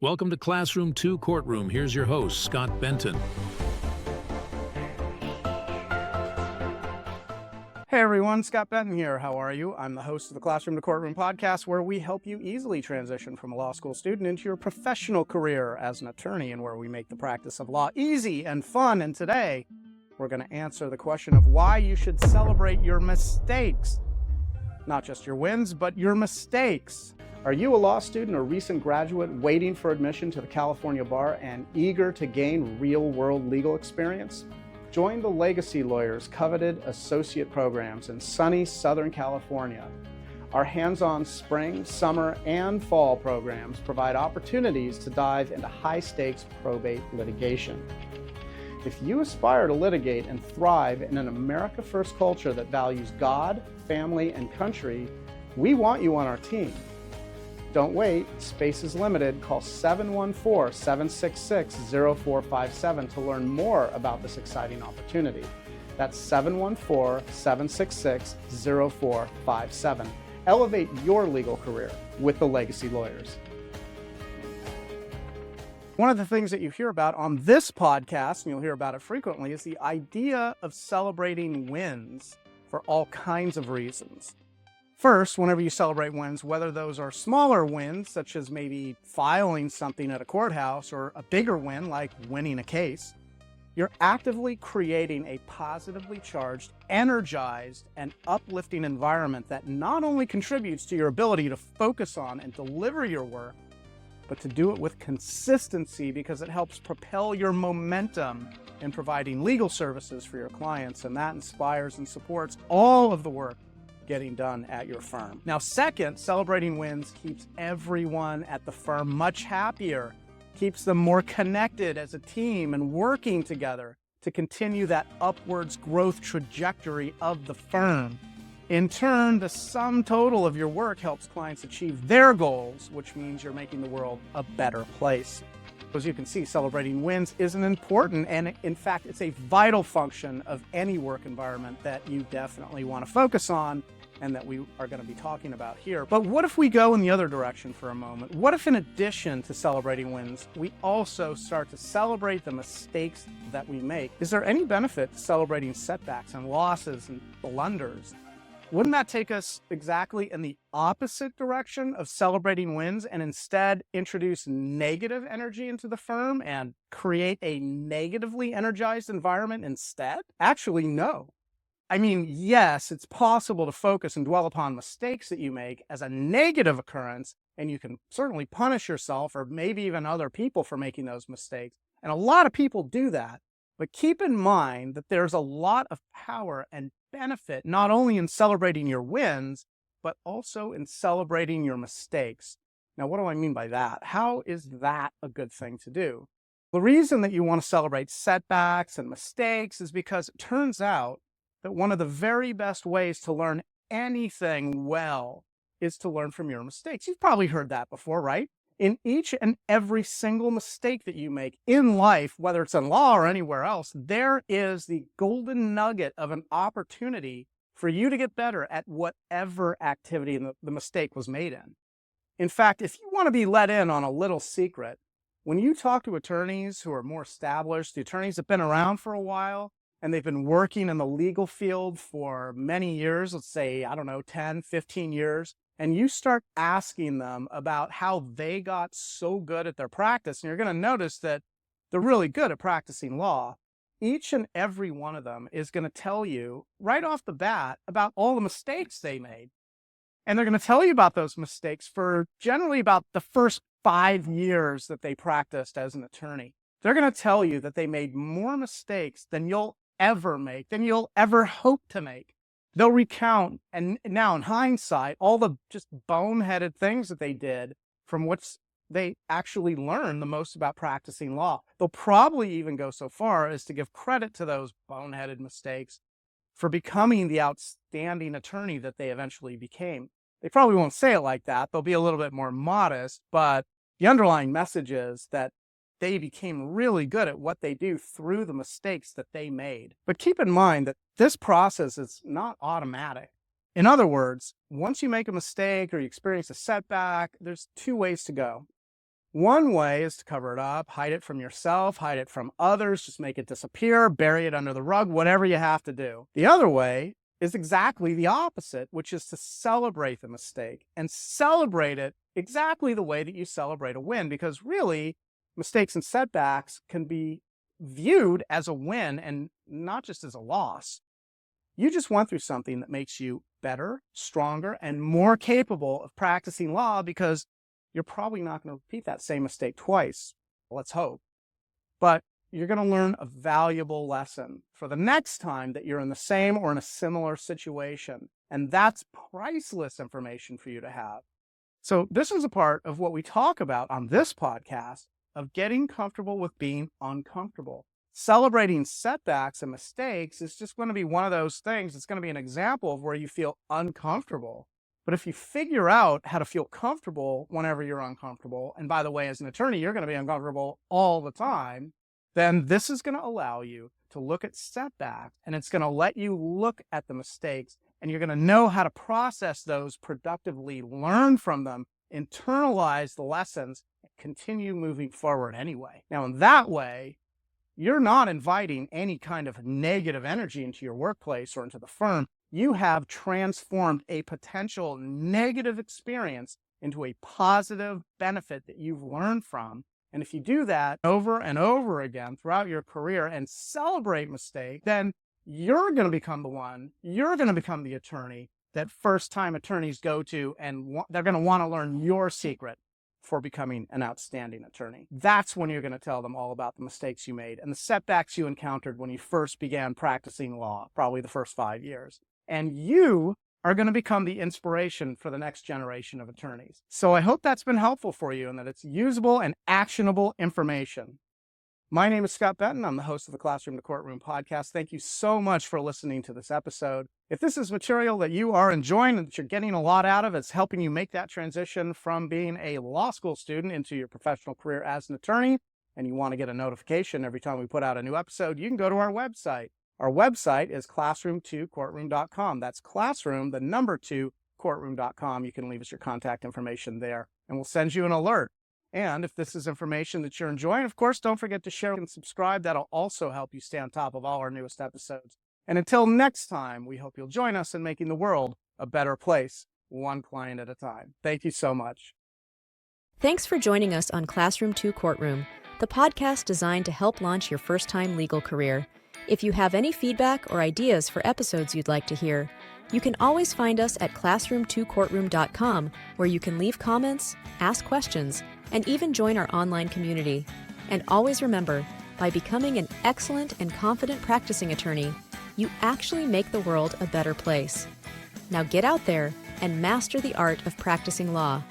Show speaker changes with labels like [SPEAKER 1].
[SPEAKER 1] Welcome to Classroom 2 Courtroom. Here's your host, Scott Benton.
[SPEAKER 2] Hey everyone, Scott Benton here. How are you? I'm the host of the Classroom to Courtroom podcast, where we help you easily transition from a law school student into your professional career as an attorney, and where we make the practice of law easy and fun. And today, we're going to answer the question of why you should celebrate your mistakes. Not just your wins, but your mistakes. Are you a law student or recent graduate waiting for admission to the California bar and eager to gain real-world legal experience? Join the Legacy Lawyers' coveted associate programs in sunny Southern California. Our hands-on spring, summer, and fall programs provide opportunities to dive into high-stakes probate litigation. If you aspire to litigate and thrive in an America First culture that values God, family, and country, we want you on our team. Don't wait, space is limited. Call 714-766-0457 to learn more about this exciting opportunity. That's 714-766-0457. Elevate your legal career with the Legacy Lawyers. One of the things that you hear about on this podcast, and you'll hear about it frequently, is the idea of celebrating wins for all kinds of reasons. First, whenever you celebrate wins, whether those are smaller wins, such as maybe filing something at a courthouse, or a bigger win like winning a case, you're actively creating a positively charged, energized, and uplifting environment that not only contributes to your ability to focus on and deliver your work, but to do it with consistency, because it helps propel your momentum in providing legal services for your clients, and that inspires and supports all of the work getting done at your firm. Now, second, celebrating wins keeps everyone at the firm much happier, keeps them more connected as a team and working together to continue that upwards growth trajectory of the firm. In turn, the sum total of your work helps clients achieve their goals, which means you're making the world a better place. As you can see, celebrating wins is an important, and in fact, it's a vital function of any work environment that you definitely want to focus on, and that we are going to be talking about here. But what if we go in the other direction for a moment? What if, in addition to celebrating wins, we also start to celebrate the mistakes that we make? Is there any benefit to celebrating setbacks and losses and blunders? Wouldn't that take us exactly in the opposite direction of celebrating wins, and instead introduce negative energy into the firm and create a negatively energized environment instead? Actually, no. I mean, yes, it's possible to focus and dwell upon mistakes that you make as a negative occurrence, and you can certainly punish yourself or maybe even other people for making those mistakes. And a lot of people do that. But keep in mind that there's a lot of power and benefit not only in celebrating your wins, but also in celebrating your mistakes. Now, what do I mean by that? How is that a good thing to do? The reason that you want to celebrate setbacks and mistakes is because it turns out that one of the very best ways to learn anything well is to learn from your mistakes. You've probably heard that before, right? In each and every single mistake that you make in life, whether it's in law or anywhere else, there is the golden nugget of an opportunity for you to get better at whatever activity the mistake was made in. In fact, if you want to be let in on a little secret, when you talk to attorneys who are more established, the attorneys that have been around for a while, and they've been working in the legal field for many years, let's say, 10, 15 years, and you start asking them about how they got so good at their practice, and you're going to notice that they're really good at practicing law. Each and every one of them is going to tell you right off the bat about all the mistakes they made. And they're going to tell you about those mistakes for generally about the first 5 years that they practiced as an attorney. They're going to tell you that they made more mistakes than you'll ever make, than you'll ever hope to make. They'll recount, and now in hindsight, all the just boneheaded things that they did from which they actually learned the most about practicing law. They'll probably even go so far as to give credit to those boneheaded mistakes for becoming the outstanding attorney that they eventually became. They probably won't say it like that. They'll be a little bit more modest, but the underlying message is that they became really good at what they do through the mistakes that they made. But keep in mind that this process is not automatic. In other words, once you make a mistake or you experience a setback, there's two ways to go. One way is to cover it up, hide it from yourself, hide it from others, just make it disappear, bury it under the rug, whatever you have to do. The other way is exactly the opposite, which is to celebrate the mistake and celebrate it exactly the way that you celebrate a win, because really, mistakes and setbacks can be viewed as a win and not just as a loss. You just went through something that makes you better, stronger, and more capable of practicing law, because you're probably not going to repeat that same mistake twice. Let's hope. But you're going to learn a valuable lesson for the next time that you're in the same or in a similar situation. And that's priceless information for you to have. So this is a part of what we talk about on this podcast of getting comfortable with being uncomfortable. Celebrating setbacks and mistakes is just going to be one of those things. It's going to be an example of where you feel uncomfortable. But if you figure out how to feel comfortable whenever you're uncomfortable, and by the way, as an attorney, you're going to be uncomfortable all the time, then this is going to allow you to look at setbacks, and it's going to let you look at the mistakes, and you're going to know how to process those productively, learn from them, internalize the lessons, and continue moving forward anyway. Now, in that way, you're not inviting any kind of negative energy into your workplace or into the firm. You have transformed a potential negative experience into a positive benefit that you've learned from. And if you do that over and over again throughout your career and celebrate mistakes, then you're going to become the one, you're going to become the attorney that first-time attorneys go to, and they're going to want to learn your secret for becoming an outstanding attorney. That's when you're going to tell them all about the mistakes you made and the setbacks you encountered when you first began practicing law, probably the first 5 years. And you are going to become the inspiration for the next generation of attorneys. So I hope that's been helpful for you and that it's usable and actionable information. My name is Scott Benton. I'm the host of the Classroom to Courtroom podcast. Thank you so much for listening to this episode. If this is material that you are enjoying and that you're getting a lot out of, it's helping you make that transition from being a law school student into your professional career as an attorney, and you want to get a notification every time we put out a new episode, you can go to our website. Our website is classroom2courtroom.com. That's classroom, the number 2, courtroom.com. You can leave us your contact information there, and we'll send you an alert. And if this is information that you're enjoying, of course, don't forget to share and subscribe. That'll also help you stay on top of all our newest episodes. And until next time, we hope you'll join us in making the world a better place, one client at a time. Thank you so much.
[SPEAKER 3] Thanks for joining us on Classroom 2 Courtroom, the podcast designed to help launch your first-time legal career. If you have any feedback or ideas for episodes you'd like to hear, you can always find us at classroom2courtroom.com, where you can leave comments, ask questions, and even join our online community. And always remember, by becoming an excellent and confident practicing attorney, you actually make the world a better place. Now get out there and master the art of practicing law.